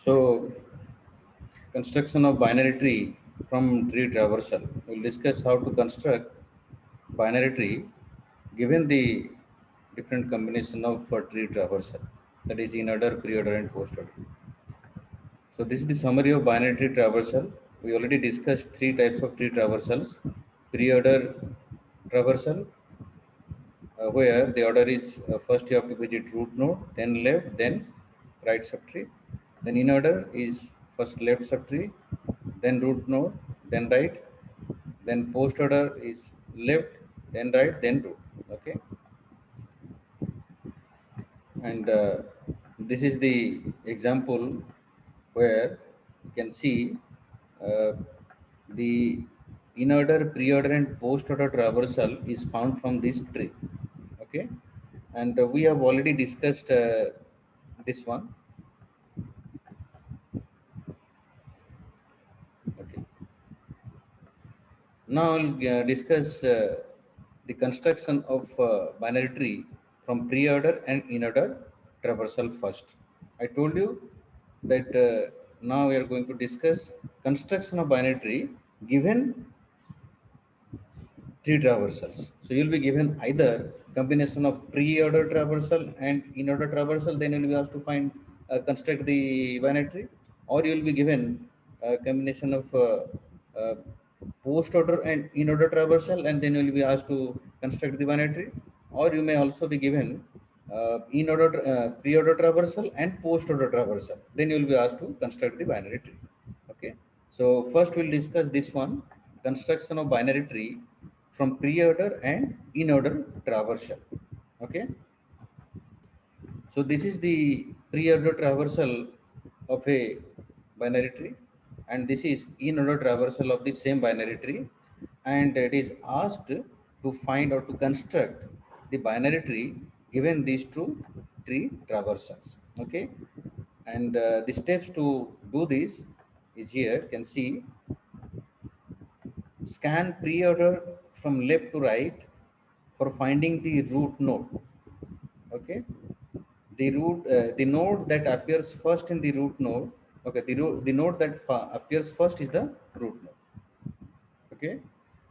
So, construction of binary tree from tree traversal. We'll discuss how to construct binary tree given the different combination of tree traversal, that is in order, pre-order, and post-order. So this is the summary of binary tree traversal. We already discussed three types of tree traversals: pre-order traversal, where the order is first you have to visit root node, then left, then right subtree. Then in order is first left subtree, then root node, then right. Then post order is left, then right, then root. Okay, and this is the example where you can see uh, the in order, pre order, and post order traversal is found from this tree. Okay, and we have already discussed this one. Okay, now I'll discuss the construction of binary tree from pre-order and in-order traversal first. I told you that now we are going to discuss construction of binary tree given three traversals. So you'll be given either combination of pre-order traversal and in-order traversal, then you'll be asked to find construct the binary tree, or you'll be given a combination of uh, post-order and in-order traversal, and then you'll be asked to construct the binary tree, or you may also be given in-order, pre-order traversal and post-order traversal. Then you'll be asked to construct the binary tree. Okay. So first we'll discuss this one: construction of binary tree from pre-order and in-order traversal. Okay. So this is the pre-order traversal of a binary tree, and this is in-order traversal of the same binary tree, and it is asked to find or to construct the binary tree given these two tree traversals. Okay, and the steps to do this is here. You can see: scan pre-order from left to right for finding the root node. Okay, the node that appears first in the root node. Okay, the node that appears first is the root node. Okay,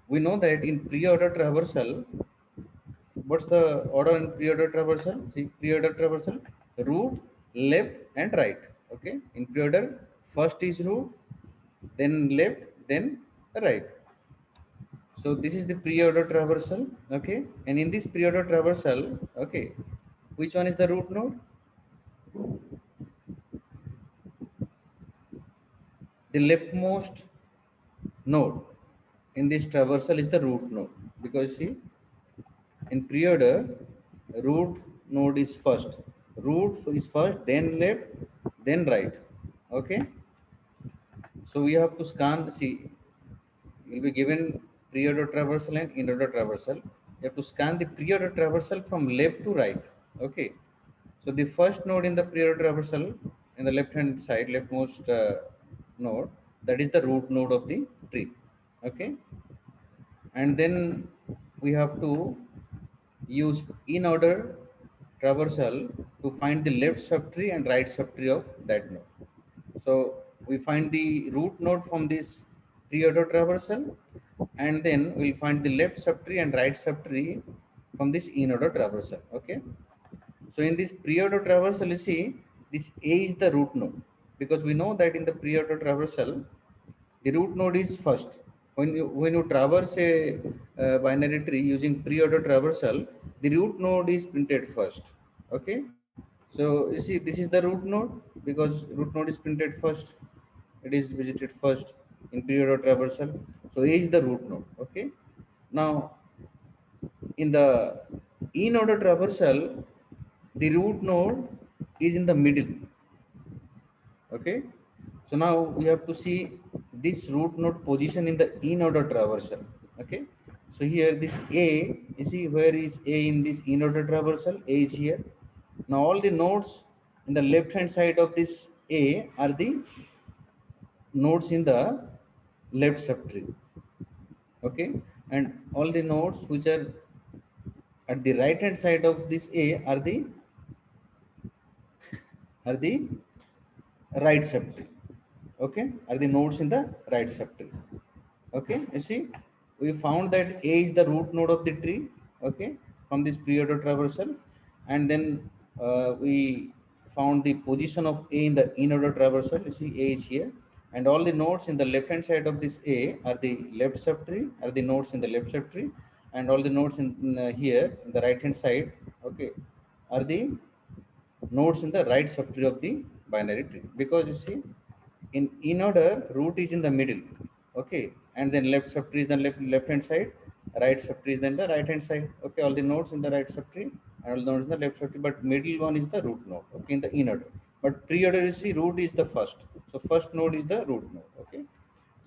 we know that in pre-order traversal, what's the order in pre-order traversal? See, pre-order traversal: root, left, and right. Okay, in pre-order, first is root, then left, then right. So this is the pre-order traversal. Okay, and in this pre-order traversal, okay, which one is the root node? The leftmost node in this traversal is the root node, because see, in pre-order, root node is first. Root is first, then left, then right. Okay, so we have to scan. See, you'll be given pre-order traversal and in-order traversal. You have to scan the pre-order traversal from left to right. Okay, so the first node in the pre-order traversal in the left hand side, leftmost node, that is the root node of the tree. Okay, and then we have to use in order traversal to find the left subtree and right subtree of that node. So we find the root node from this pre-order traversal, and then we'll find the left subtree and right subtree from this in order traversal. Okay, so in this pre-order traversal, you see, this A is the root node, because we know that in the pre-order traversal, the root node is first. When you traverse a binary tree using pre-order traversal, the root node is printed first. Okay, so you see, this is the root node because root node is printed first. It is visited first in pre-order traversal. So A is the root node. Okay, now in the in order traversal, the root node is in the middle. Okay, so now we have to see this root node position in the in order traversal. Okay, so here this A, you see, where is A in this in order traversal? A is here. Now all the nodes in the left hand side of this A are the nodes in the left subtree. Okay, and all the nodes which are at the right hand side of this A are the right subtree. Okay, are the nodes in the right subtree. Okay, you see, we found that A is the root node of the tree. Okay, from this pre-order traversal, and then we found the position of A in the in-order traversal. You see, A is here, and all the nodes in the left-hand side of this A are the left subtree, are the nodes in the left subtree, and all the nodes in here in the right-hand side. Okay, are the nodes in the right subtree of the binary tree, because you see, in order, root is in the middle. Okay, and then left subtree is the left hand side, right subtree is then the right hand side. Okay, all the nodes in the right subtree and all the nodes in the left subtree, but middle one is the root node. Okay, in the in order, but pre-order, you see, root is the first, so first node is the root node. Okay,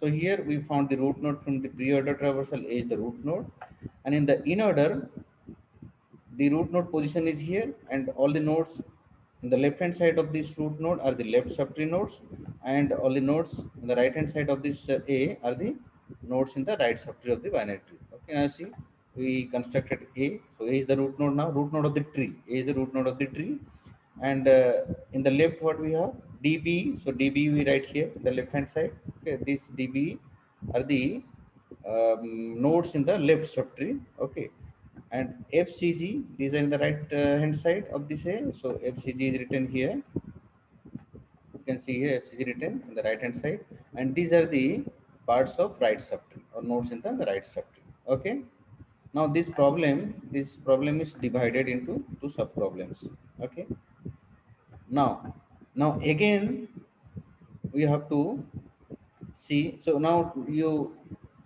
so here we found the root node from the pre-order traversal is the root node, and in the in order, the root node position is here, and all the nodes in the left hand side of this root node are the left subtree nodes, and all the nodes on the right hand side of this A are the nodes in the right subtree of the binary tree. Okay, now see, we constructed A. So A is the root node now, root node of the tree. A is the root node of the tree, and in the left, what we have, DB. So DB we write here in the left hand side. Okay, this DB are the nodes in the left subtree. Okay, and FCG, these are in the right hand side of this A. So FCG is written here. You can see here FCG written in the right hand side, and these are the parts of right subtree or nodes in the right subtree. Okay. Now this problem is divided into two sub problems. Okay. Now again we have to see. So now you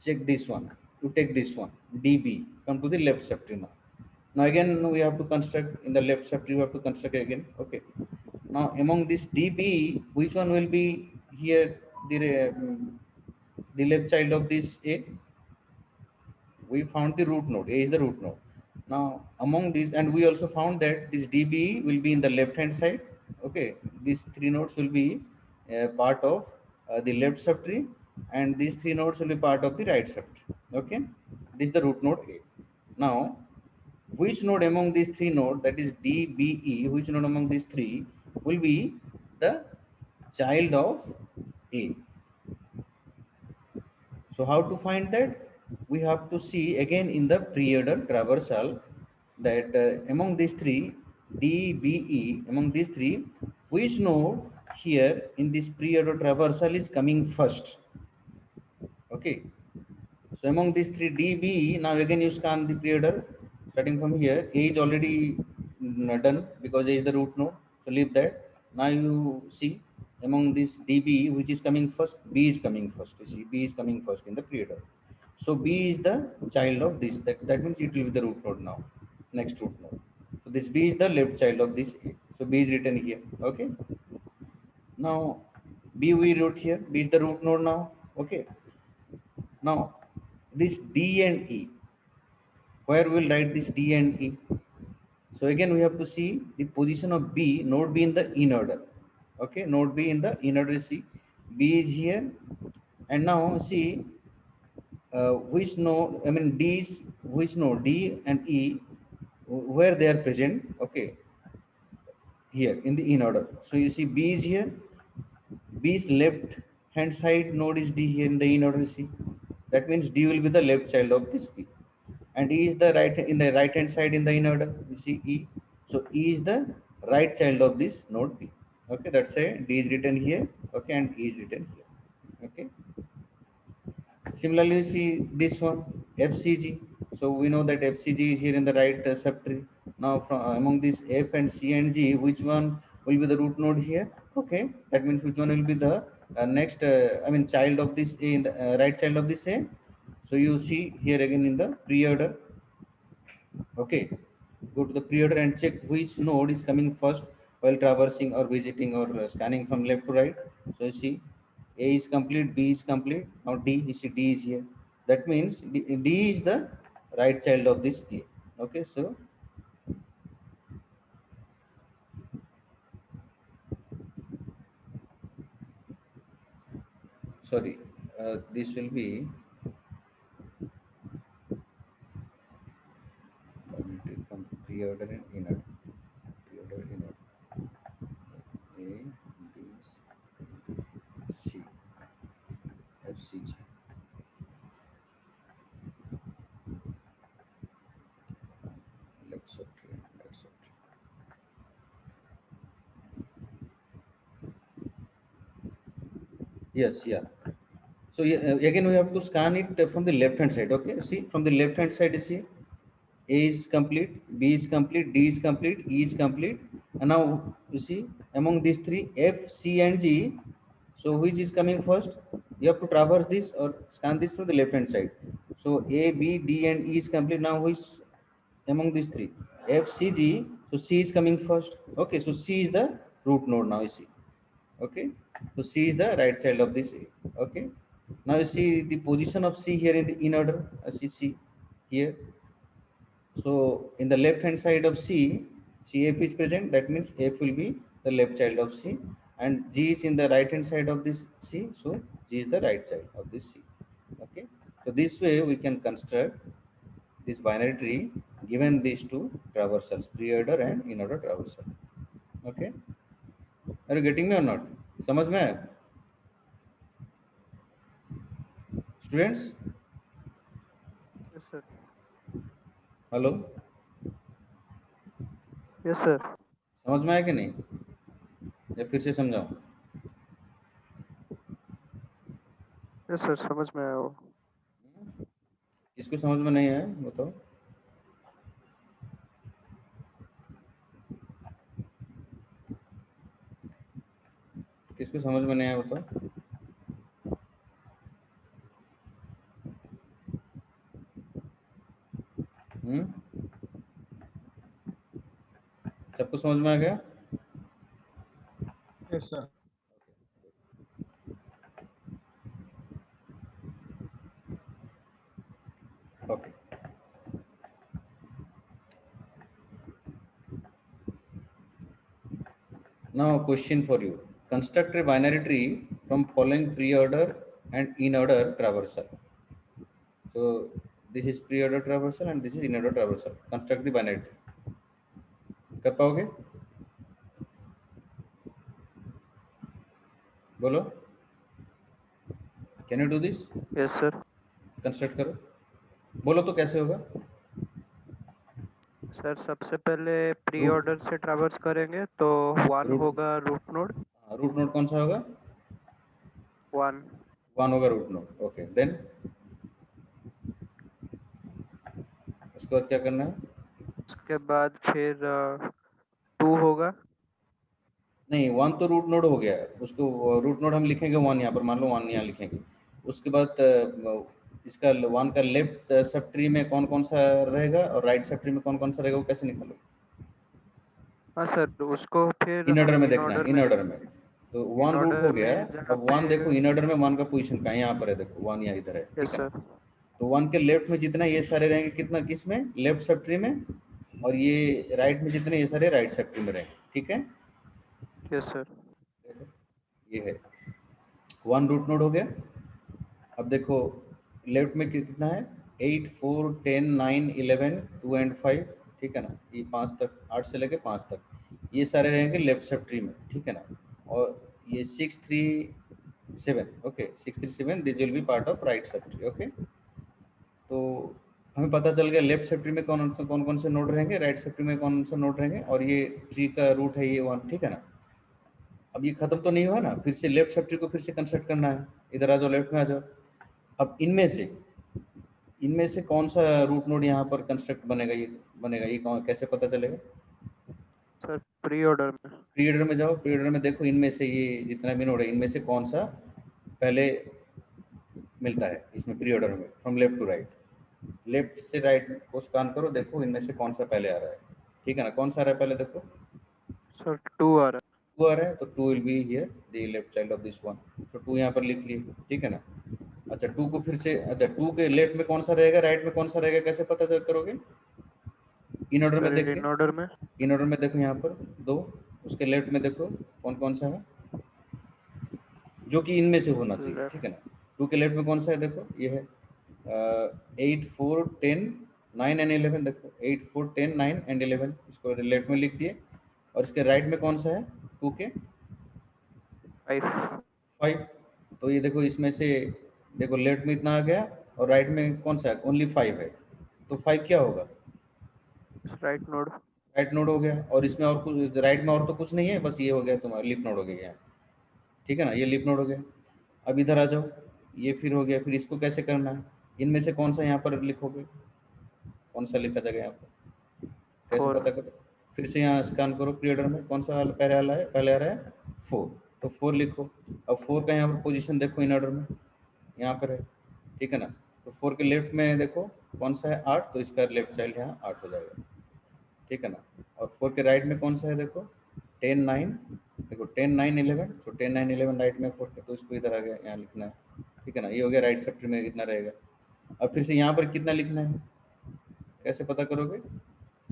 check this one. You take this one, DB. Come to the left subtree now. Now again we have to construct in the left subtree. We have to construct again. Okay. Now among this DB, which one will be here the left child of this A? We found the root node. A is the root node. Now among these, and we also found that this DB will be in the left hand side. Okay, these three nodes will be part of the left subtree, and these three nodes will be part of the right subtree. Okay, this is the root node A. Now, which node among these three nodes, that is DBE, which node among these three will be the child of A? So how to find that? We have to see again in the pre-order traversal that among these three, DBE, among these three, which node here in this pre-order traversal is coming first? Okay. So among these three, DBE, now again you scan the pre-order starting from here. A is already done because A is the root node. So leave that. Now you see among this DB, which is coming first, B is coming first. You see, B is coming first in the pre-order. So B is the child of this. That means it will be the root node now, next root node. So this B is the left child of this A. So B is written here. Okay. Now B we wrote here. B is the root node now. Okay. Now this D and E, where we'll write this D and E? So again we have to see the position of B, node B in the in order. Okay, node B in the in order. See, B is here, and now see which node, I mean D is, which node D and E, where they are present. Okay, here in the in order. So you see B is here, B's left hand side node is D here in the in order. See, that means D will be the left child of this B, and E is the right in the right hand side in the in order. You see E, so E is the right child of this node B. Okay, that's why D is written here. Okay, and E is written here. Okay. Similarly, you see this one FCG. So we know that FCG is here in the right subtree. Now, from among these F and C and G, which one will be the root node here? Okay, that means which one will be the next, I mean, child of this A in the right child of this A. So you see here again in the pre-order. Okay, go to the pre-order and check which node is coming first while traversing or visiting or scanning from left to right. So you see A is complete, B is complete. Now D, you see D is here. That means D is the right child of this A. Okay, so sorry, this will be from pre-order and inner. Pre-order inner. A, B, Yes, yeah. So again, we have to scan it from the left hand side. Okay, see from the left hand side, you see A is complete, B is complete, D is complete, E is complete, and now you see among these three, F, C, and G. So which is coming first? You have to traverse this or scan this from the left hand side. So A, B, D, and E is complete. Now which among these three? F, C, G. So C is coming first. Okay, so C is the root node now. You see. Okay, so C is the right child of this A. Okay, now you see the position of C here in the in order. See C here. So in the left hand side of C, CF is present. That means F will be the left child of C, and G is in the right hand side of this C. So G is the right child of this C. Okay, so this way we can construct this binary tree given these two traversals, pre-order and in-order traversal. Okay, are you getting me or not? समझ में आया students? Yes, sir. Hello, Yes, sir. समझ में आया कि नहीं, या फिर से समझाऊं? Yes, sir. समझ में आया वो. किसको समझ में नहीं आया बताओ? किसको समझ में नहीं आया बताओ? हम्म, सबको समझ में आ गया? Yes, sir. Okay. Now a question for you. Construct a binary tree from following pre-order and in-order traversal. So this is pre-order traversal and this is in-order traversal. Construct the binary tree. कर पाओगे? बोलो. Can you do this? Yes, sir. Construct करो. बोलो तो कैसे होगा? Sir सबसे पहले प्री रूट ऑर्डर से ट्रैवर्स करेंगे तो 1 रूट होगा रूट नोड. रूट नोड कौन सा होगा? 1. 1 होगा रूट नोड. ओके, देन उसके बाद क्या करना है? उसके बाद फिर 2 होगा. नहीं, 1 तो रूट नोड हो गया. उसको रूट नोड हम लिखेंगे 1 यहाँ पर, मान लो 1 यहाँ लिखेंगे. उसके बाद इसका 1 का लेफ्ट सब ट्री में कौन कौन सा रहेगा और राइट सब ट्री में कौन कौन सा रहेगा, वो कैसे निकालो? हाँ सर, उसको फिर इन ऑर्डर हम में इन देखना है, ऑर्डर इन में ऑर्डर में. तो इन 1 रूट हो ऑर्डर गया. में जगह अब पे. 1 देखो इन ऑर्डर में 1 का पोजीशन कहाँ है? यहाँ पर है, देखो 1 यहाँ इधर है. यस ठीक है ना? सर. तो 1 के लेफ्ट में जितना ये सारे रहेंगे, कितना किस में? लेफ्ट सब ट्री में. और ये राइट में जितने ये सारे राइट सब ट्री में रहेंगे. ठीक है, यस सर. ये है 1 रूट नोड हो गया. अब देखो लेफ्ट में कितना है? 8, 4, 10, 9, 11, 2 एंड 5. ठीक है ना? ये 5 तक, 8 से लेके 5 तक ये सारे रहेंगे लेफ्ट सब ट्री में. ठीक है ना? और ये 6, 3, 7. Okay, 6, 3, 7 this will be part of right sub tree. Okay, तो हमें पता चल गया लेफ्ट सब ट्री में कौन कौन से नोड रहेंगे, राइट सब ट्री में कौन से नोड रहेंगे, और ये ट्री का रूट है ये 1. ठीक है ना? अब ये खत्म तो नहीं हुआ ना, फिर से लेफ्ट सब ट्री को फिर से कंस्ट्रक्ट करना है. इधर आ जाओ, लेफ्ट में आ जाओ. अब इनमें से कौन सा रूट नोड यहाँ पर कंस्ट्रक्ट बनेगा, ये कौन, कैसे पता चलेगा? सर प्री ऑर्डर में. प्री ऑर्डर में जाओ. प्री ऑर्डर में देखो इनमें से ये जितना भी नोड है, इनमें से कौन सा पहले मिलता है इसमें प्री ऑर्डर में, from left to right. Left से राइट को स्कैन करो, देखो इनमें से कौन सा पहले आ रहा है. ठीक है ना? कौन सा आ रहा है पहले देखो? सर 2 आ रहा है. 2 आ रहा है, तो 2 will be here the left child of this 1. तो 2 यहाँ पर लिख लिए. ठीक है ना? अच्छा 2 को फिर से, अच्छा 2 के लेफ्ट में कौन सा रहेगा, राइट में कौन सा रहेगा, कैसे पता चल करोगे? इन ऑर्डर में देख के. इन ऑर्डर में. इन ऑर्डर में देखो यहाँ पर 2, उसके लेफ्ट में देखो कौन कौन सा है, जो कि इनमें से होना चाहिए. ठीक है ना? 2 के लेफ्ट में कौन सा है देखो, ये है 8, 4, 10, 9 एंड 11. देखो 8, 4, 10, 9 एंड 11, इसको लेफ्ट में लिख दिए. और इसके राइट में कौन सा है 2 के? 5. तो ये देखो इसमें से देखो लेफ्ट में इतना आ गया और राइट में कौन सा है? ओनली 5 है. तो 5 क्या होगा? Right node. राइट नोड हो गया. और इसमें और कुछ राइट में और तो कुछ नहीं है, बस ये हो गया तुम्हारा लीफ नोड हो गया. ठीक है ना? ये लीफ नोड हो गया. अब इधर आ जाओ, ये फिर हो गया। फिर इसको कैसे करना है, इनमें से कौन सा यहाँ पर लिखोगे, कौन सा लिखा जाएगा यहाँ पर, कैसे 4। पता करो। फिर से यहाँ स्कैन करो प्री ऑर्डर में, कौन सा पहले वाला है, पहले आ रहा है 4, तो 4 लिखो। अब 4 का यहाँ पर पोजीशन देखो इन ऑर्डर में, यहाँ पर है, ठीक है ना। तो 4 के लेफ्ट में देखो कौन सा है 8, तो इसका लेफ्ट चाइल्ड यहाँ 8 हो जाएगा, ठीक है ना। और 4 के राइट में कौन सा है देखो 10 9, देखो 10 9 11, तो 10 9 11 राइट में 4 के, तो इसको इधर आ गया, यहाँ लिखना है, ठीक है ना। ये हो गया राइट सेक्टर में कितना रहेगा। अब फिर से यहाँ पर कितना लिखना है, कैसे पता करोगे,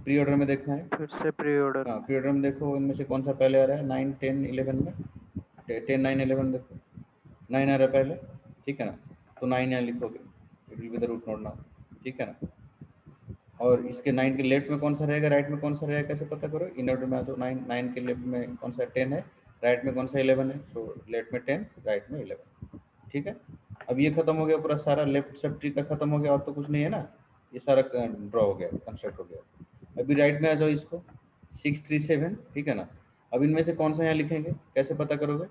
प्री ऑर्डर में देखना है। फिर से प्री ऑर्डर। हाँ प्री ऑर्डर में देखो इनमें से कौन सा पहले आ रहा है 9 10 11 में, 10 9 11 देखो 9 आ रहा है पहले, ठीक है ना। तो 9 यहाँ लिखोगे, it will be the root node now, ठीक है ना। और इसके 9 के लेफ्ट में कौन सा रहेगा, राइट में कौन सा रहेगा, कैसे पता करो। इन ऑर्डर में आ जाओ, 9 9 के लेफ्ट में कौन सा 10 है, राइट में कौन सा 11 है, सो लेफ्ट में 10 राइट में 11, ठीक है। अब ये खत्म हो गया पूरा सारा, लेफ्ट सब ट्री का खत्म हो गया, और तो कुछ नहीं है ना, ये सारा ड्रॉ हो गया, कंस्ट्रक्ट हो गया। अभी राइट में आ जाओ इसको 6 3 7, ठीक है ना। अब इनमें से कौन सा यहाँ लिखेंगे, कैसे पता करोगे,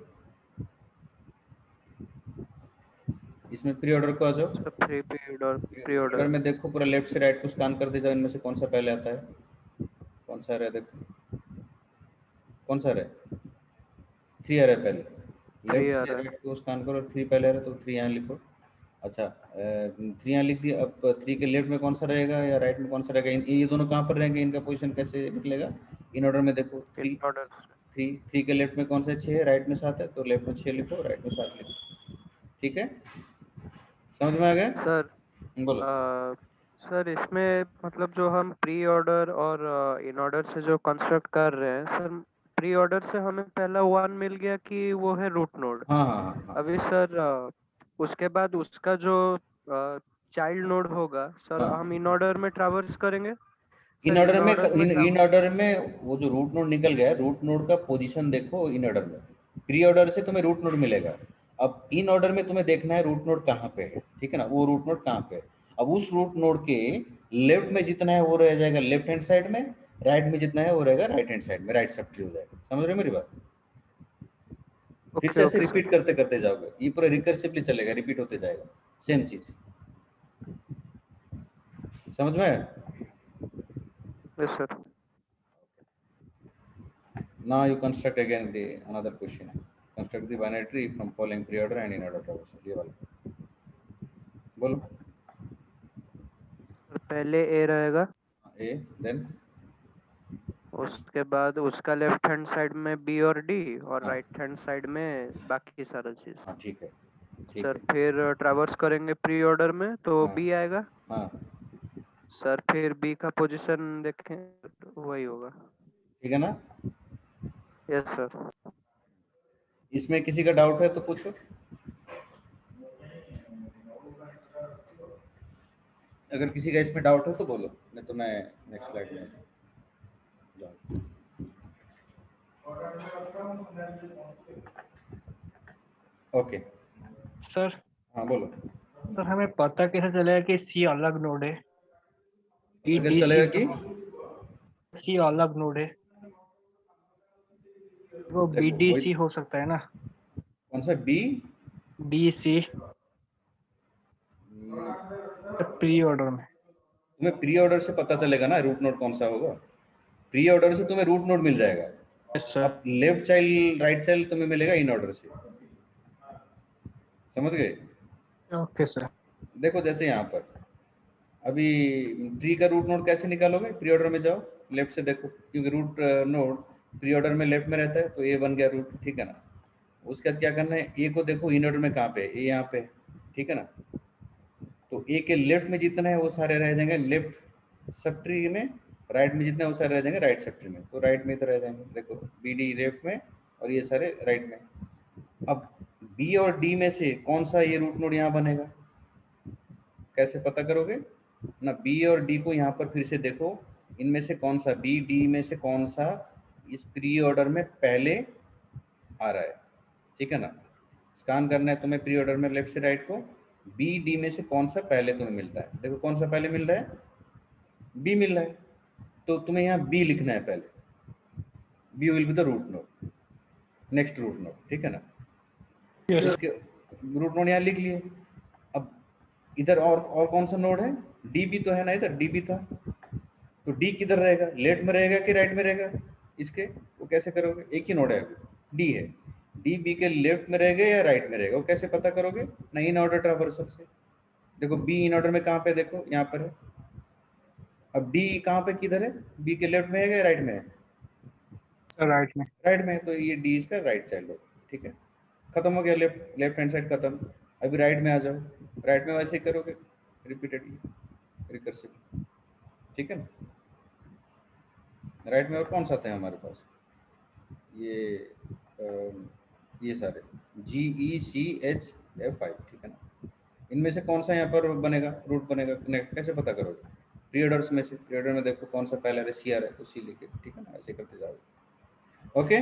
इसमें प्री ऑर्डर को आ जाओ। Sir pre order order. में देखो पूरा लेफ्ट से राइट को स्कैन कर दे जाओ, इनमें से कौन सा पहले आता है, कौन सा रहा है देखो, कौन सा रहा है 3 आ रहा है पहले, 3 लेफ्ट आ से रहा है। राइट को स्कैन करो, 3 पहले आ रहा है तो 3 यहाँ लिखो। अच्छा 3 यहाँ लिख दिया। अब 3 के लेफ्ट में कौन सा रहेगा या राइट में कौन सा रहेगा, ये दोनों कहाँ पर रहेंगे, इनका पोजीशन कैसे निकलेगा, इन ऑर्डर में देखो इन 3 ऑर्डर। 3 के लेफ्ट में कौन सा 6 है, राइट में 7 है, तो लेफ्ट में 6 लिखो, राइट में 7 लिखो, ठीक है। समझ में आ गया, सर बोलो। सर इसमें मतलब जो हम प्री ऑर्डर और इन ऑर्डर से जो कंस्ट्रक्ट कर रहे हैं सर, प्री ऑर्डर से हमें पहला 1 मिल गया कि वो है रूट नोड। हाँ हाँ हाँ हाँ अभी सर उसके बाद उसका जो चाइल्ड नोड होगा सर, हाँ। हम इन ऑर्डर में ट्रैवर्स करेंगे। इन सर ऑर्डर इन में, ऑर्डर में इन ऑर्डर में वो जो रूट नोड निकल गया है, रूट नोड का पोजीशन देखो इन ऑर्डर में, प्री ऑर्डर से तुम्हें रूट नोड मिलेगा। अब इन ऑर्डर में तुम्हें देखना है रूट नोड कहाँ पे है, ठीक है ना, वो रूट नोड कहाँ पे है। अब उस रूट नोड के लेफ्ट में जितना है वो रह जाएगा लेफ्ट हैंड साइड में, राइट में जितना है वो रहेगा राइट हैंड साइड में, राइट सब ट्री हो जाएगा। समझ रहे हो मेरी बात, फिर ओके से ऐसे ओके रिपीट सर। करते करते जाओगे, ये पूरा रिकर्सिवली चलेगा, रिपीट होते जाएगा सेम चीज। समझ में आया? Yes sir. Now you construct again the another question. Construct the binary tree from following pre-order and in-order traversal. ये वाला बोलो। सर पहले ए रहेगा, A, then उसके बाद उसका लेफ्ट हैंड साइड में बी और डी, और हाँ राइट हैंड साइड में बाकी सारा चीज। हाँ ठीक है, ठीक सर है। फिर ट्रैवर्स करेंगे प्री ऑर्डर में तो हाँ बी आएगा। हाँ सर फिर बी का पोजीशन देखें, वही होगा। ठीक है ना। Yes sir. इसमें किसी का डाउट है तो पूछो, अगर किसी का इसमें डाउट हो तो बोलो, नहीं तो मैं नेक्स्ट स्लाइड में जाऊँ। ओके सर हाँ बोलो। सर हमें पता कैसे चलेगा कि सी अलग नोड है, बी पता डी कैसे सी चलेगा कि, सी अलग नोड है, वो बी देखो डी वही सी हो सकता है ना, कौन सा B, D C pre order में। तुम्हें प्री ऑर्डर से पता चलेगा ना रूट नोड कौन सा होगा, प्री ऑर्डर से तुम्हें रूट नोड मिल जाएगा। Yes sir. अब लेफ्ट चाइल्ड राइट चाइल्ड तुम्हें मिलेगा इन ऑर्डर से, समझ गए। Okay sir. देखो जैसे यहाँ पर अभी ट्री का रूट नोड कैसे निकालोगे, प्री ऑर्डर में जाओ, लेफ्ट से देखो, क्योंकि रूट नोड प्री ऑर्डर में लेफ्ट में रहता है, तो ए बन गया रूट, ठीक है ना। उसके बाद क्या करना है, ए को देखो इन ऑर्डर में कहाँ पे है, ए यहाँ पे, ठीक है ना। तो ए के लेफ्ट में जितना है वो सारे रह जाएंगे लेफ्ट सब ट्री में, राइट में जितना है वो सारे रह जाएंगे राइट सब ट्री में, तो राइट में तो रह जाएंगे, देखो बी डी लेफ्ट में और ये सारे राइट में। अब बी और डी में से कौन सा ये रूट नोड यहाँ बनेगा, कैसे पता करोगे ना, बी और डी को यहाँ पर फिर से देखो, इनमें से कौन सा बी डी में से कौन सा इस प्री ऑर्डर में पहले आ रहा है, ठीक है ना। स्कैन करना है तुम्हें प्री ऑर्डर में लेफ्ट से राइट को, बी डी में से कौन सा पहले तुम्हें मिलता है, देखो कौन सा पहले मिल रहा है, बी मिल रहा है, तो तुम्हें यहाँ बी लिखना है पहले, B will be the root node, next root node, ठीक है ना। यस उसके रूट नोड यहाँ लिख लिए। अब इधर और कौन सा नोड है, डी भी तो है ना, इधर डी भी था, तो डी किधर रहेगा, लेफ्ट में रहेगा कि राइट में रहेगा इसके, वो कैसे करोगे, एक ही नोड है डी है, डी बी के लेफ्ट में रहेगा या राइट में रहेगा, वो कैसे पता करोगे, ना इन ऑर्डर ट्रावर्सल से। देखो बी इन ऑर्डर में कहाँ पे, देखो यहाँ पर है। अब डी कहाँ पे किधर है, बी के लेफ्ट में है या राइट में है, राइट में। राइट में, तो ये डी इसका राइट चाइल्ड है। ठीक है, खत्म हो गया, लेफ्ट हैंड साइड खत्म। अभी राइट में आ जाओ, राइट में वैसे ही करोगे रिपीटेडली रिकर्सिवली। ठीक है ना, राइट में और कौन सा था हमारे पास, ये सारे GECHF5। ठीक है ना, इनमें से कौन सा यहाँ पर बनेगा, रूट बनेगा, कनेक्ट कैसे पता करोगे, पीरियडर्स में से, पीरियडर में देखो कौन सा पहले है, CR है तो C लिखे। ठीक है ना, ऐसे करते जाओगे। ओके,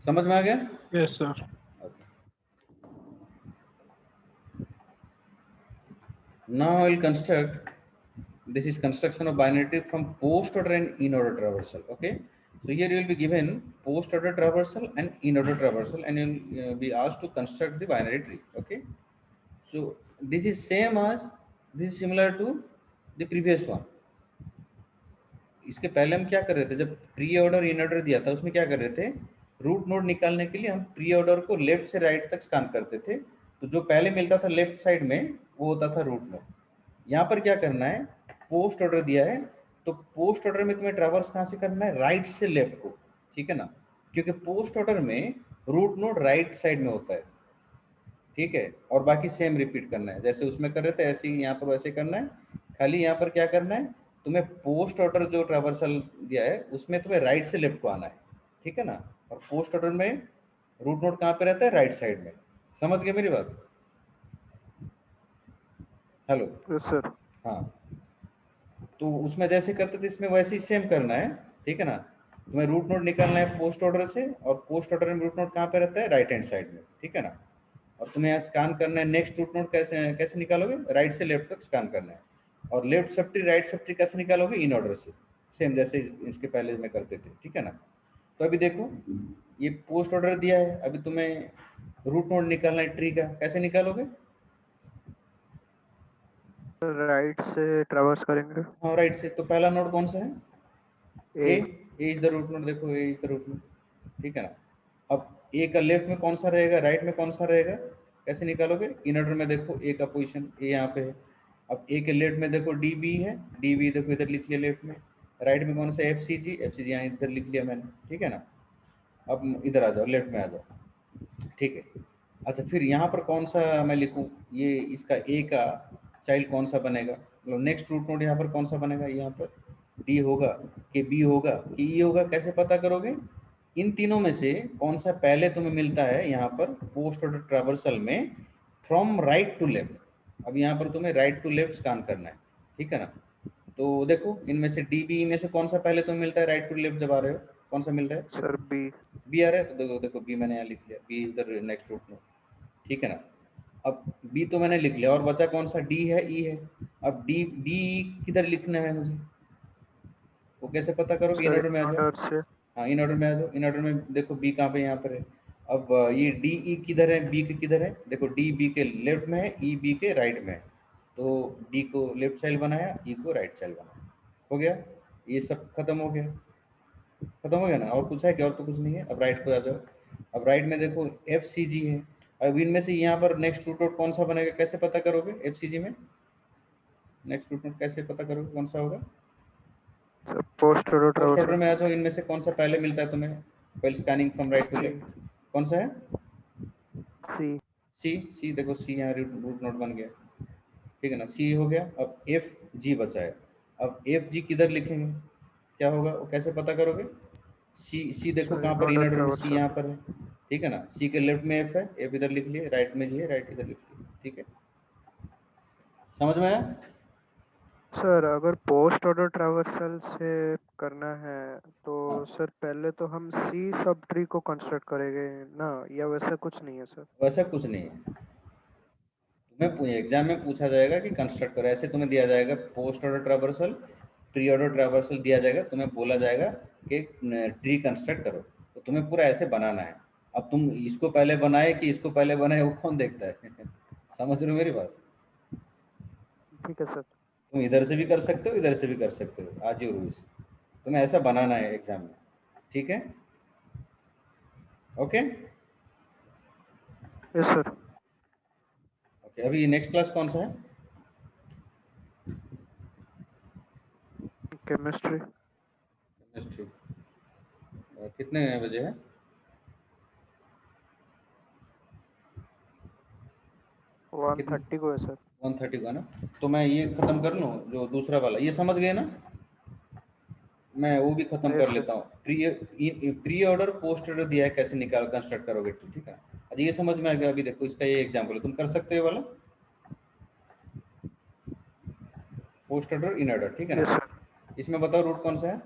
समझ में आ गया। Yes sir. Now I will construct, this is construction of binary tree from post order and in order traversal. Okay, so here you will be given post order traversal and in order traversal, and you will be asked to construct the binary tree. Okay, so this is same as, this is similar to the previous one. इसके पहले हम क्या कर रहे थे, जब pre order in order दिया था उसमें क्या कर रहे थे, रूट नोड निकालने के लिए हम प्री ऑर्डर को लेफ्ट से राइट तक स्कैन करते थे, तो जो पहले मिलता था लेफ्ट साइड में वो होता था रूट नोड। यहाँ पर क्या करना है, पोस्ट ऑर्डर दिया है तो पोस्ट ऑर्डर में तुम्हें ट्रैवर्स कहाँ से करना है, राइट से लेफ्ट को। ठीक है ना, क्योंकि पोस्ट ऑर्डर में रूट नोड राइट साइड में होता है। ठीक है, और बाकी सेम रिपीट करना है, जैसे उसमें कर रहे थे ऐसे ही यहाँ पर वैसे करना है। खाली यहाँ पर क्या करना है, तुम्हें पोस्ट ऑर्डर जो ट्रैवर्सल दिया है उसमें तुम्हें राइट से लेफ्ट को आना है। ठीक है ना, और पोस्ट ऑर्डर में रूट नोड कहाँ पे रहता है, राइट साइड में। समझ गए मेरी बात, हेलो। Yes sir. हाँ, तो उसमें जैसे करते थे इसमें वैसे ही सेम करना है। ठीक है ना, तुम्हें रूट नोड निकालना है पोस्ट ऑर्डर से, और पोस्ट ऑर्डर में रूट नोड कहाँ पे रहता है, राइट हैंड साइड में। ठीक है ना, और तुम्हें यहाँ स्कैन करना है नेक्स्ट रूट नोड, कैसे निकालोगे, राइट से लेफ्ट तक स्कैन करना है, और लेफ्ट सबट्री राइट सबट्री कैसे निकालोगे, इन ऑर्डर से, सेम जैसे इसके पहले में करते थे। ठीक है ना, तो अभी देखो ये पोस्ट ऑर्डर दिया है, अभी तुम्हें रूट नोड निकालना है ट्री का, कैसे निकालोगे, राइट से ट्रैवर्स करेंगे। हाँ राइट से, तो पहला नोड कौन सा है, ए ए इज द रूट नोड, देखो ए इज द रूट नोड। ठीक है ना, अब ए का लेफ्ट में कौन सा रहेगा, राइट में कौन सा रहेगा, कैसे निकालोगे, इन ऑर्डर में देखो ए का पोजीशन ए यहाँ पे है। अब ए के लेफ्ट में देखो डी बी है, डी बी देखो इधर लिख लिया लेफ्ट में, राइट में कौन सा एफ सी जी यहाँ इधर लिख लिया मैंने। ठीक है ना, अब इधर आ जाओ, लेफ्ट में आ जाओ। ठीक है, अच्छा फिर यहाँ पर कौन सा मैं लिखूँ, ये इसका ए का चाइल्ड कौन सा बनेगा, मतलब नेक्स्ट रूट नोड यहाँ पर कौन सा बनेगा, यहाँ पर डी होगा कि बी होगा कि ई होगा, कैसे पता करोगे, इन तीनों में से कौन सा पहले तुम्हें मिलता है यहाँ पर पोस्ट ऑर्डर ट्रैवर्सल में, फ्रॉम राइट टू लेफ्ट। अब यहाँ पर तुम्हें राइट टू लेफ्ट स्कैन करना है। ठीक है ना, तो देखो इनमें से डी बी में से कौन सा पहले तुम्हें मिलता है, राइट टू लेफ्ट जब आ रहे हो कौन सा मिल रहा है, सर बी। बी आ रहा है, तो देखो देखो बी मैंने यहाँ लिख लिया, B is the next root node. ठीक है ना, अब बी तो मैंने लिख लिया, और बचा कौन सा, डी है ई है। अब डी डी किधर लिखना है मुझे, वो कैसे पता करोगे, इन ऑर्डर में आ जाओ। ऑर्डर से। हाँ इन ऑर्डर में आ जाओ, इन ऑर्डर में देखो बी कहाँ पे, यहाँ पर है। अब ये डी ई किधर है, बी के किधर है, देखो डी बी के लेफ्ट में है, ई बी के राइट में है, तो डी को लेफ्ट साइड बनाया, ई को राइट साइड बनाया, हो गया, ये सब खत्म हो गया, खत्म हो गया ना, और कुछ है क्या, और तो कुछ नहीं है। अब राइट को आ जाओ, अब राइट में देखो एफ सी जी है। अब इनमें से यहाँ पर नेक्स्ट रूट नोड कौन सा बनेगा, कैसे पता करोगे, एफ सी जी में नेक्स्ट रूट नोड कैसे पता करोगे कौन सा होगा, पोस्ट ऑर्डर पोस्ट ऑर्डर में आ ट्रैवर्स। जाओ, इनमें से कौन सा पहले मिलता है तुम्हें, while scanning from right to left, कौन सा है, सी। सी, सी देखो सी यहाँ रूट नोड बन गया। ठीक है ना, सी हो गया, अब एफ जी बचा है। अब एफ जी किधर लिखेंगे, क्या होगा, वो कैसे पता करोगे, सी देखो कहाँ पर, इन ऑर्डर में सी यहाँ पर है। ठीक है ना, सी के लेफ्ट में एफ है, एफ इधर लिख लिए, राइट में जी है, राइट इधर लिख लिए। ठीक है, समझ में आया। सर अगर पोस्ट ऑर्डर ट्रैवर्सल से करना है तो हाँ, सर पहले तो हम सी सब ट्री को कंस्ट्रक्ट करेंगे ना, या वैसा कुछ नहीं है सर। वैसा कुछ नहीं है, तुम्हें एग्जाम में पूछा जाएगा कि कंस्ट्रक्ट करो, ऐसे तुम्हें दिया जाएगा post order traversal, pre order traversal दिया जाएगा, तुम्हें बोला जाएगा कि ट्री कंस्ट्रक्ट करो, तो तुम्हें पूरा ऐसे बनाना है। अब तुम इसको पहले बनाए कि इसको पहले बनाए वो कौन देखता है? समझ रहे हो मेरी बात? ठीक है सर। तुम इधर से भी कर सकते हो, इधर से भी कर सकते हो, आज योर विश। तुम्हें ऐसा बनाना है एग्जाम में, ठीक है? Okay yes sir. ओके। अभी नेक्स्ट क्लास कौन सा है? केमिस्ट्री। केमिस्ट्री। कितने बजे है? 1:30 को है सर। 1:30 का ना? तो मैं ये खत्म कर लूँ जो दूसरा वाला, ये समझ गए ना? मैं वो भी खत्म कर यस सर। लेता हूँ। प्री ऑर्डर पोस्ट ऑर्डर दिया है, कैसे निकाल कंस्ट्रक्ट करोगे, ठीक है? अच्छा ये समझ में आ गया। अभी देखो इसका ये एग्जाम्पल है, तुम कर सकते हो ये वाला पोस्ट ऑर्डर इन ऑर्डर, ठीक है यस ना? सर। इसमें बताओ रूट कौन सा है?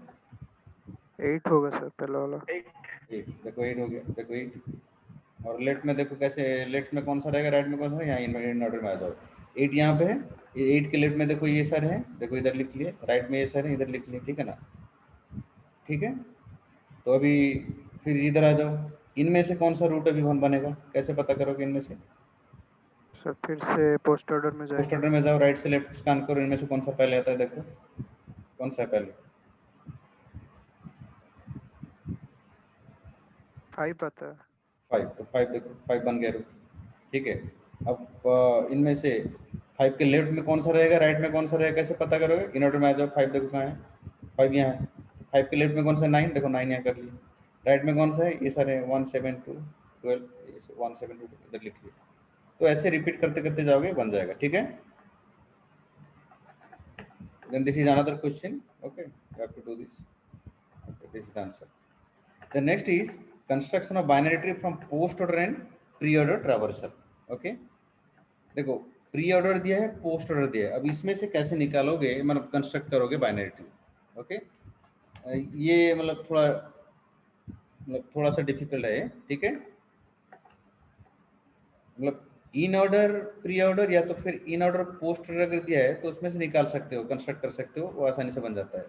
8 होगा सर पहला वाला। 8। देखो 8 हो गया, देखो 8। और लेफ्ट में देखो कैसे, लेफ्ट में कौन सा रहेगा, राइट में कौन सा रहेगा, यहाँ इन ऑर्डर में आ जाओ। 8 यहाँ पे है, ये 8 के लेफ्ट में देखो ये सर है, देखो इधर लिख लिए, राइट में ये सर है, इधर लिख लिए, ठीक है ना? ठीक है। तो अभी फिर इधर आ जाओ, इनमें से कौन सा रूट अभी वन बनेगा, कैसे पता करोगे इनमें से? सर फिर से पोस्ट ऑर्डर में पोस्ट जाएंगे। ऑर्डर में जाओ, राइट से लेफ्ट स्कैन करो, इनमें से कौन सा पहले आता है, देखो कौन सा है पहले। 5 आता है। 5, तो 5 देखो, 5 बन गया रूट, ठीक है। अब इनमें से 5 के लेफ्ट में कौन सा रहेगा, राइट में कौन सा रहेगा, कैसे पता करोगे? इन ऑर्डर में आ जाओ। 5 देखो कहाँ है, 5 यहाँ है। 5 के लेफ्ट में कौन सा है, 9, देखो 9 यहाँ कर लिया। राइट में कौन सा है, ये सारे 1 7 2 12, 1 7 2 इधर लिख लिया। तो ऐसे रिपीट करते करते जाओगे, बन जाएगा, ठीक है? Then this is another question. Okay, you have to do this. Okay, this is the answer. The next is construction of binary tree from post order and pre-order traversal. Okay, देखो pre order दिया है, post order दिया है, अब इसमें से कैसे निकालोगे, मतलब कंस्ट्रक्ट करोगे बाइनरी ट्री। ओके, ये मतलब थोड़ा सा डिफिकल्ट है, ठीक है? मतलब इन ऑर्डर प्री ऑर्डर या तो फिर इन ऑर्डर पोस्ट ऑर्डर अगर दिया है तो उसमें से निकाल सकते हो, कंस्ट्रक्ट कर सकते हो, वो आसानी से बन जाता है,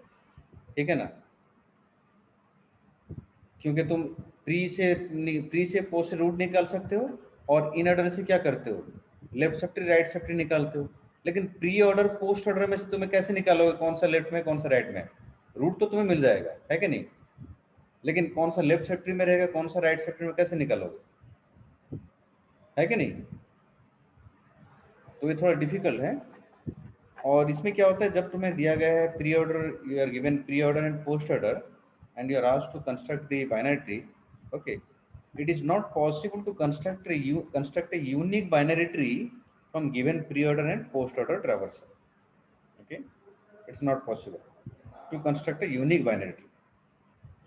ठीक है ना? क्योंकि तुम प्री से पोस्ट से रूट निकाल सकते हो, और इन ऑर्डर से क्या करते हो, left sub tree right sub tree निकालते हो। लेकिन प्री ऑर्डर पोस्ट ऑर्डर में से तुम्हें कैसे निकालोगे कौन सा लेफ्ट में कौन सा राइट में? रूट तो तुम्हें मिल जाएगा, है कि नहीं? लेकिन कौन सा लेफ्ट सब ट्री में रहेगा, कौन सा राइट सब ट्री में, कैसे निकालोगे, है कि नहीं? तो ये थोड़ा डिफिकल्ट है। और इसमें क्या होता है, जब तुम्हें दिया गया है pre order, you are given pre order and post order and you are asked to construct the binary tree, okay, it is not possible to construct a unique binary tree from given pre-order and post-order traversal. Okay, it's not possible to construct a unique binary tree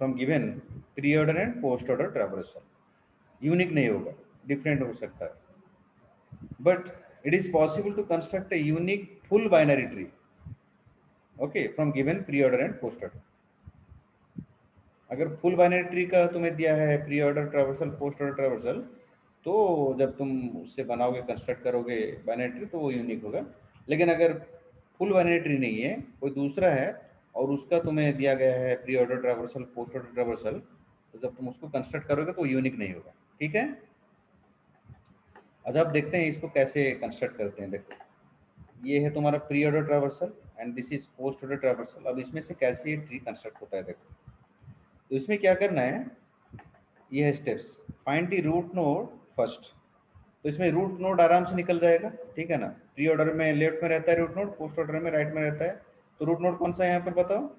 from given pre-order and post-order traversal. Unique नहीं होगा, different हो सकता है, but it is possible to construct a unique full binary tree, okay, from given pre-order and post-order. अगर full binary tree का तुम्हें दिया है pre order traversal post order traversal, तो जब तुम उससे बनाओगे कंस्ट्रक्ट करोगे बाइनरी ट्री तो वो यूनिक होगा। लेकिन अगर फुल बाइनरी ट्री नहीं है, कोई दूसरा है, और उसका तुम्हें दिया गया है pre order traversal post order traversal, तो जब तुम उसको कंस्ट्रक्ट करोगे तो यूनिक नहीं होगा, ठीक है? अच्छा अब देखते हैं इसको कैसे कंस्ट्रक्ट करते हैं। देखो ये है तुम्हारा pre order traversal and this is post order traversal. अब इसमें से कैसे ये ट्री कंस्ट्रक्ट होता है, देखो तो इसमें क्या करना है, ये है steps. Find the root node first, तो इसमें रूट नोड आराम से निकल जाएगा, ठीक है ना? प्री ऑर्डर में लेफ्ट में रहता है रूट नोड, पोस्ट ऑर्डर में राइट में रहता है। तो रूट नोड कौन सा है यहाँ पर बताओ?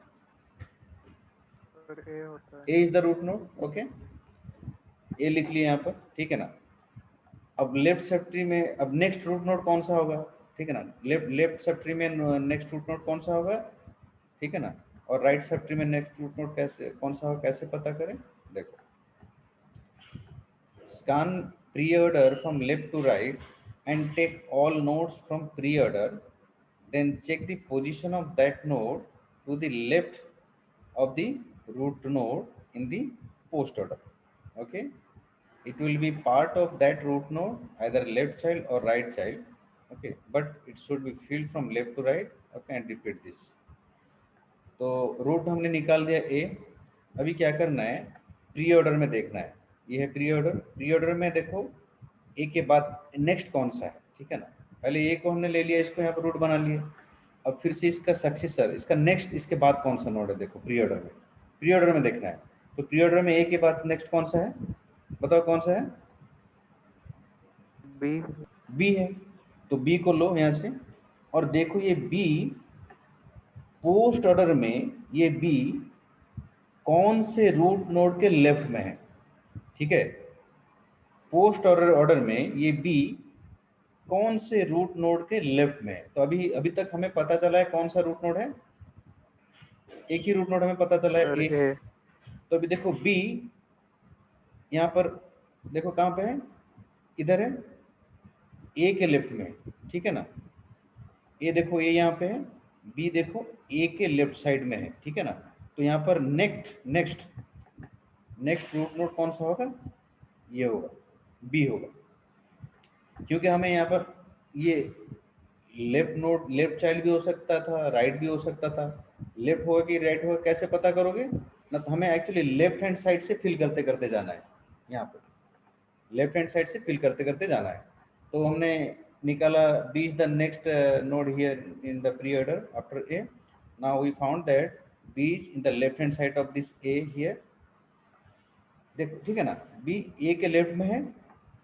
ए होता है। A is the root node, okay, A लिख लिए यहाँ पर, ठीक है ना? अब लेफ्ट सब ट्री में अब नेक्स्ट रूट नोड कौन सा होगा, ठीक है ना? लेफ्ट सब ट्री में नेक्स्ट रूट नोड कौन सा होगा, ठीक है ना? और राइट सब ट्री में नेक्स्ट रूट नोड कैसे कौन सा होगा, कैसे पता करें? देखो scan pre-order from left to right and take all nodes from pre-order, then check the position of that node to the left of the root node in the post order. Okay, it will be part of that root node, either left child or right child. Okay, but it should be filled from left to right. Okay, and repeat this. तो root हमने निकाल दिया ए, अभी क्या करना है, pre order में देखना है। ये है प्री ऑर्डर। प्री ऑर्डर में देखो ए के बाद नेक्स्ट कौन सा है, ठीक है ना। पहले ए को हमने ले लिया, इसको यहाँ पर रूट बना लिए। अब फिर से इसका सक्सेसर, इसका नेक्स्ट, इसके बाद कौन सा नोड है देखो प्री ऑर्डर में। प्री ऑर्डर में देखना है तो प्री ऑर्डर में ए के बाद नेक्स्ट कौन सा है, बताओ कौन सा है। बी। बी है, तो बी को लो यहाँ से और देखो ये बी पोस्ट ऑर्डर में, ये बी कौन से रूट नोड के लेफ्ट में है, ठीक है। पोस्ट ऑर्डर में ये बी कौन से रूट नोड के लेफ्ट में है। तो अभी अभी तक हमें पता चला है कौन सा रूट नोड है, एक ही रूट नोड हमें पता चला सर है, ए। ए। तो अभी देखो बी यहाँ पर देखो कहाँ पे है, इधर है, ए के लेफ्ट में, ठीक है ना। ए देखो ए यहाँ पे है, बी देखो ए के लेफ्ट साइड में है, ठीक है ना। तो यहाँ पर नेक्स्ट रूट नोड कौन सा होगा, ये होगा, बी होगा। क्योंकि हमें यहाँ पर ये लेफ्ट चाइल्ड भी हो सकता था, राइट भी हो सकता था। लेफ्ट होगा कि राइट होगा कैसे पता करोगे ना, तो हमें एक्चुअली लेफ्ट हैंड साइड से फिल करते करते जाना है। यहाँ पर लेफ्ट हैंड साइड से फिल करते करते जाना है। तो हमने निकाला B is the next node here in the pre order after A. Now we found that B is in the left hand side of this A here, देखो ठीक है ना। बी ए के लेफ्ट में है,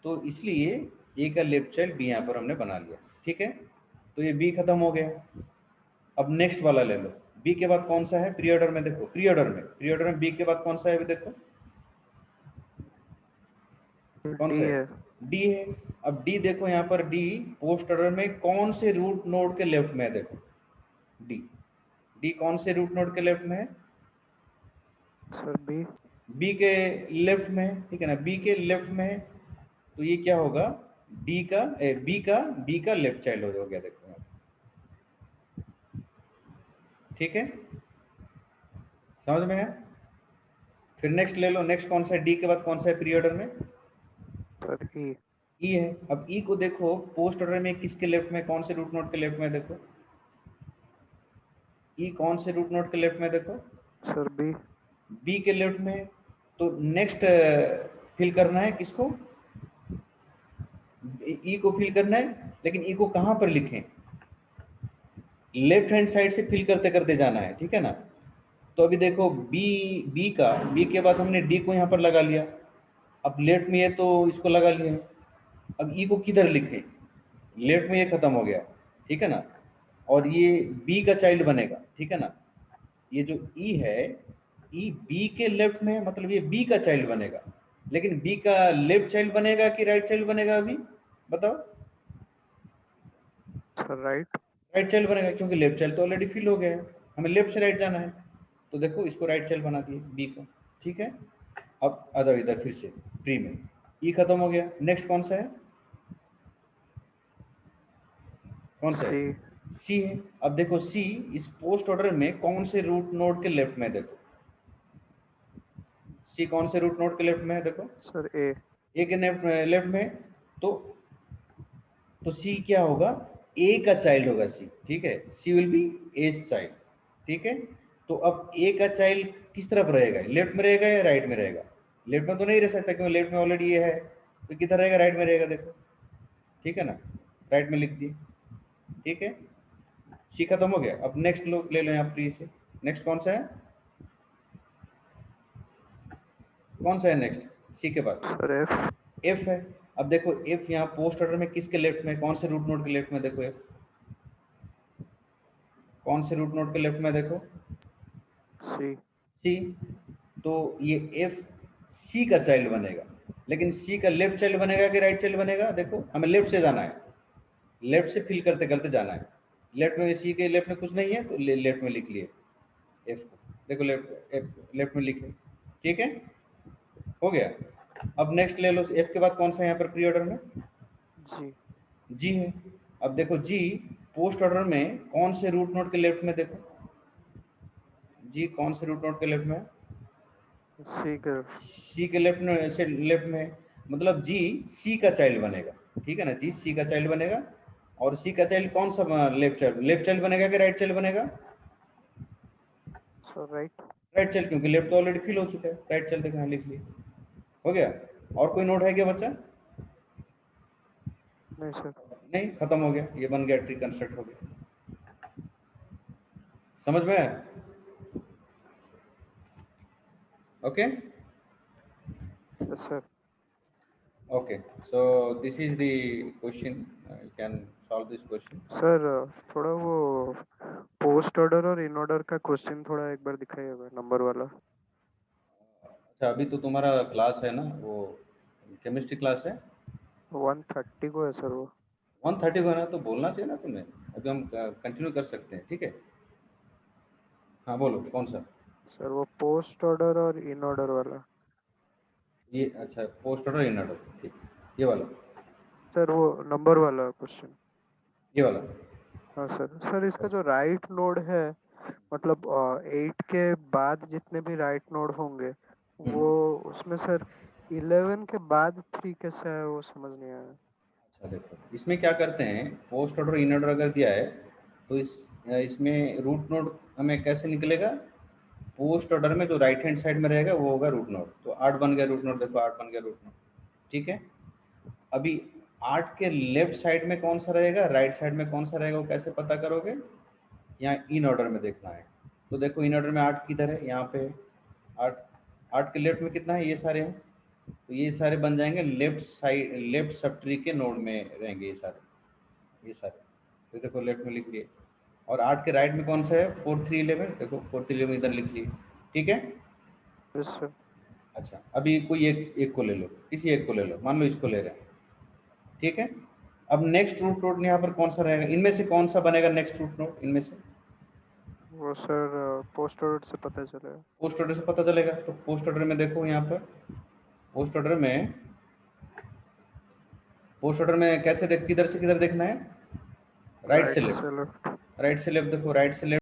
तो इसलिए ए का लेफ्ट चाइल्ड बी यहाँ पर हमने बना लिया, ठीक है। तो ये बी खत्म हो गया। अब नेक्स्ट वाला ले लो, बी के बाद कौन सा है प्री ऑर्डर में, देखो प्री ऑर्डर में बी के बाद कौन सा है, अभी देखो कौन डी सा है। है, डी है। अब डी देखो यहाँ पर डी पोस्ट ऑर्डर में कौन से रूट नोड के लेफ्ट में है, देखो डी कौन से रूट नोड के लेफ्ट में है, सर बी। बी के लेफ्ट में है, ठीक है ना। बी के लेफ्ट में है, तो ये क्या होगा, डी का बी का लेफ्ट चाइल्ड हो गया, देखो यहाँ, ठीक है, समझ में है। फिर नेक्स्ट ले लो, नेक्स्ट कौन सा है, डी के बाद कौन सा है प्री ऑर्डर में, सर ई। ई है। अब ई को देखो पोस्ट ऑर्डर में किसके लेफ्ट में, कौन से रूट नोड के लेफ्ट में, देखो ई कौन से रूट नोड के लेफ्ट में, देखो सर बी। बी के लेफ्ट में। तो नेक्स्ट फिल करना है किसको, ई को फिल करना है, लेकिन ई को कहां पर लिखें, लेफ्ट हैंड साइड से फिल करते करते जाना है, ठीक है ना। तो अभी देखो बी के बाद हमने डी को यहाँ पर लगा लिया, अब लेफ्ट में ये तो इसको लगा लिया है। अब ई को किधर लिखें, लेफ्ट में ये खत्म हो गया, ठीक है ना। और ये बी का चाइल्ड बनेगा, ठीक है ना। ये जो ई है, ई बी के लेफ्ट में है, मतलब ये बी का चाइल्ड बनेगा। लेकिन बी का लेफ्ट चाइल्ड बनेगा कि राइट चाइल्ड बनेगा, अभी बताओ। Sir right. राइट चाइल्ड बनेगा, क्योंकि लेफ्ट चाइल्ड तो ऑलरेडी फिल हो गया है, हमें लेफ्ट से राइट जाना है। तो देखो इसको राइट चाइल्ड बना दिए बी को, ठीक है। अब आ जाओ इधर फिर से प्री में, ई खत्म हो गया, नेक्स्ट कौन सा है, कौन सा है, सी है। अब देखो सी इस पोस्ट ऑर्डर में कौन से रूट नोड के लेफ्ट में है, देखो सी कौन से रूट नोड के लेफ्ट में है, देखो सर ए। ए के लेफ्ट में। तो सी क्या होगा, ए का चाइल्ड होगा सी, ठीक है। सी विल बी एज चाइल्ड, ठीक है। तो अब ए का चाइल्ड किस तरफ रहेगा, लेफ्ट में रहेगा या राइट में रहेगा, लेफ्ट में तो नहीं रह सकता क्योंकि लेफ्ट में ऑलरेडी ये है, तो किधर रहेगा, राइट में रहेगा, देखो ठीक है ना, राइट में लिख दिए, ठीक है। सी खत्म हो गया। अब नेक्स्ट लो ले लो यहाँ प्री से, नेक्स्ट कौन सा है, कौन सा है नेक्स्ट सी के बाद, सर एफ। एफ है। अब देखो एफ यहाँ पोस्ट ऑर्डर में किसके लेफ्ट में, कौन से रूट नोड के लेफ्ट में, देखो एफ कौन से रूट नोड के लेफ्ट में, देखो सी। सी। तो ये एफ सी का चाइल्ड बनेगा, लेकिन सी का लेफ्ट चाइल्ड बनेगा कि राइट चाइल्ड बनेगा, देखो हमें लेफ्ट से जाना है, लेफ्ट से फिल करते करते जाना है। लेफ्ट में सी के लेफ्ट में कुछ नहीं है तो लेफ्ट में लिख लिए एफ को, देखो लेफ्ट में लिखे, ठीक है, हो गया। अब नेक्स्ट ले लो, एफ के बाद कौन सा है यहाँ पर प्री ऑर्डर में, जी। जी है। अब देखो जी पोस्ट ऑर्डर में कौन से रूट नोड के लेफ्ट में, देखो जी कौन से रूट नोड के लेफ्ट में, सी के। सी के लेफ्ट में से लेफ्ट में, मतलब जी सी का चाइल्ड बनेगा, ठीक है ना, जी सी का चाइल्ड बनेगा। और सी का चाइल्ड कौन सा, लेफ्ट चाइल्ड बनेगा कि राइट चाइल्ड बनेगा, सर राइट। राइट चाइल्ड, क्योंकि लेफ्ट तो ऑलरेडी फिल हो चुका है, राइट चाइल्ड देखो यहाँ लिख लिए, हो गया। और कोई नोड है क्या बच्चा? नहीं सर। नहीं, खत्म हो गया, ये बन गया, ट्री कंस्ट्रक्ट हो गया। समझ में आया? Okay yes sir. Okay, so this is the question, you can solve this question. Sir थोड़ा वो पोस्ट ऑर्डर और इन ऑर्डर का क्वेश्चन थोड़ा एक बार दिखाइएगा, नंबर वाला। अच्छा, अभी तो तुम्हारा क्लास है ना, वो केमिस्ट्री क्लास है, 130 को है सर वो। 1:30 को है ना, तो बोलना चाहिए ना तुम्हें। अभी हम कंटिन्यू कर सकते हैं, ठीक है? हाँ बोलो, कौन सा? सर वो पोस्ट ऑर्डर और इन ऑर्डर वाला। ये अच्छा, पोस्ट ऑर्डर इन ऑर्डर, ठीक, ये वाला, सर वो नंबर वाला क्वेश्चन। ये वाला। हाँ सर। सर इसका जो राइट नोड है, मतलब 8 के बाद जितने भी राइट नोड होंगे वो, उसमें सर 11 के बाद 3 कैसे है वो समझ नहीं आया। अच्छा देखो, इसमें क्या करते हैं, पोस्ट ऑर्डर इन ऑर्डर अगर दिया है तो इसमें रूट नोड हमें कैसे निकलेगा? पोस्ट ऑर्डर में जो राइट हैंड साइड में रहेगा वो होगा रूट नोड। तो 8 बन गया रूट नोड, देखो 8 बन गया रूट नोड, ठीक है? अभी 8 के लेफ्ट साइड में कौन सा रहेगा, राइट साइड में कौन सा रहेगा, वो कैसे पता करोगे? यहाँ इन ऑर्डर में देखना है। तो देखो इन ऑर्डर में 8 किधर है, यहाँ पे 8, 8 के लेफ्ट में कितना है, ये सारे हैं, तो ये सारे बन जाएंगे left side, left sub tree के नोड में रहेंगे ये सारे, ये सारे। तो देखो लेफ्ट में लिख लिए। और 8 के राइट में कौन सा है, 4 3 11, देखो 4 3 11 इधर लिख लिए, ठीक है? Yes sir. अच्छा, अभी कोई एक को ले लो, किसी एक को ले लो, मान लो इसको ले रहे हैं, ठीक है? अब नेक्स्ट रूट नोड यहाँ पर कौन सा रहेगा, इनमें से कौन सा बनेगा नेक्स्ट रूट नोड इनमें से? वो सर पोस्ट ऑर्डर से पता चलेगा। पोस्ट ऑर्डर से पता चलेगा। तो पोस्ट ऑर्डर में देखो, यहाँ पर पोस्ट ऑर्डर में, पोस्ट ऑर्डर में कैसे देख, किधर से किधर देखना है? राइट से लेफ्ट, लेफ्ट। राइट से लेफ्ट देखो, राइट से लेफ्ट